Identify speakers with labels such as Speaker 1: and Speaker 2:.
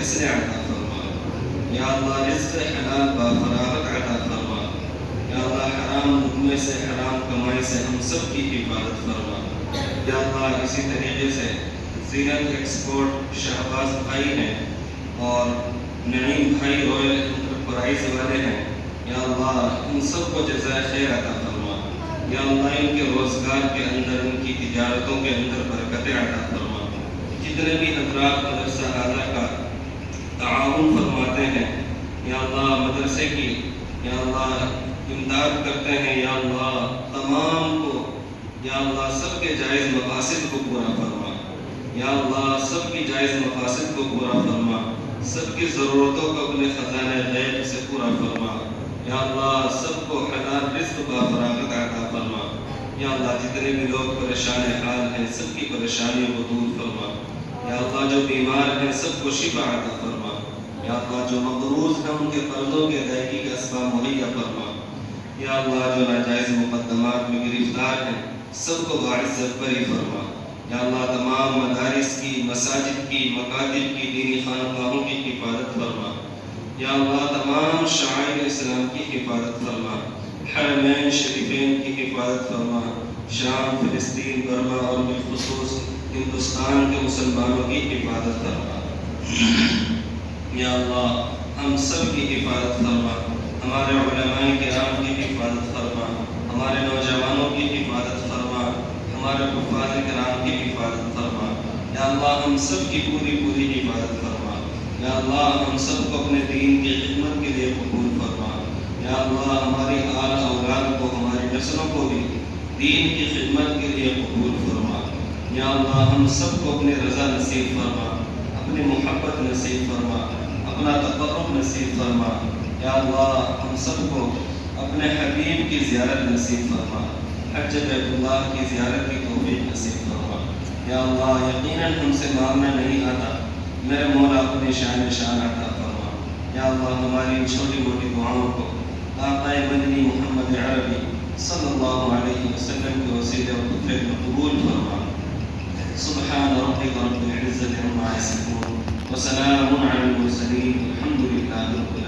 Speaker 1: فیصلے عطا فرما، یا اللہ رزق حلال با فراغت عطا فرما، یا اللہ حرام لقمے سے حرام کمائی سے ہم سب کی حفاظت فرما، یا اللہ اسی طریقے سے زینت ایکسپورٹ شہباز بھائی ہیں اور نعیم بھائی رویل انٹرپرائز والے ہیں، یا اللہ ان سب کو جزائے خیر عطا فرما، یا اللہ ان کے روزگار کے اندر ان کی تجارتوں کے اندر برکتیں عطا فرما، جتنے بھی حضرات مدرسہ اعلیٰ کا تعاون فرماتے ہیں یا اللہ مدرسے کی یا اللہ امداد کرتے ہیں، یا اللہ تمام کو یا اللہ سب کے جائز مقاصد کو پورا فرما، یا اللہ سب کی جائز مقاصد کو پورا فرما، سب کی ضرورتوں کو اپنے خزانہ غیب سے پورا فرما، یا اللہ سب کو حلال رزق با فراغت عطا فرما، یا اللہ جتنے بھی لوگ پریشان حال ہیں سب کی پریشانیوں کو دور فرما، یا اللہ جو بیمار ہیں سب کو شفا عطا فرما، یا اللہ جو مقروض ہیں ان کے قرضوں کے ادائیگی کا اسباب مہیا فرما، یا اللہ جو ناجائز مقدمات میں گرفتار ہیں سب کو باعزت بری فرما، یا اللہ تمام مدارس کی، مساجد کی، مکاتب کی، دینی خانقاہوں کی حفاظت فرما، یا اللہ تمام شعائر اسلام کی حفاظت فرما، حرمین شریفین کی حفاظت فرما، شام، فلسطین، برما اور بالخصوص ہندوستان کے مسلمانوں کی حفاظت فرما، یا اللہ ہم سب کی حفاظت فرما، ہمارے علماء کرام کی حفاظت فرما، ہمارے نوجوانوں کی حفاظت فرما، ہمارے حفاظ کرام کی حفاظت فرما، یا اللہ ہم سب کی پوری حفاظت فرما، یا اللہ ہم سب کو اپنے دین کی خدمت کے لیے قبول فرما، یا اللہ ہماری آل اولاد کو، ہماری نسلوں کو بھی دین کی خدمت کے لیے قبول فرما، یا اللہ ہم سب کو اپنے رضا نصیب فرما، اپنی محبت نصیب فرما، اپنا تقرب نصیب فرما، یا اللہ ہم سب کو اپنے حبیب کی زیارت نصیب فرما، حج بیت اللہ کی زیارت کی توفیق نصیب فرما، یا اللہ یقیناً ہم سے مانگنا نہیں آتا، میرے مولا اپنی شان عطا فرما، یا اللہ ہماری ان چھوٹی موٹی دعاؤں کو آقا مدنی محمد عربی صلی اللہ علیہ وسلم کے وسیلے اور خطرے میں قبول فرما۔ سبحان ربک رب العزة عما یصفون وسلام علی المرسلین والحمد للہ رب العالمین۔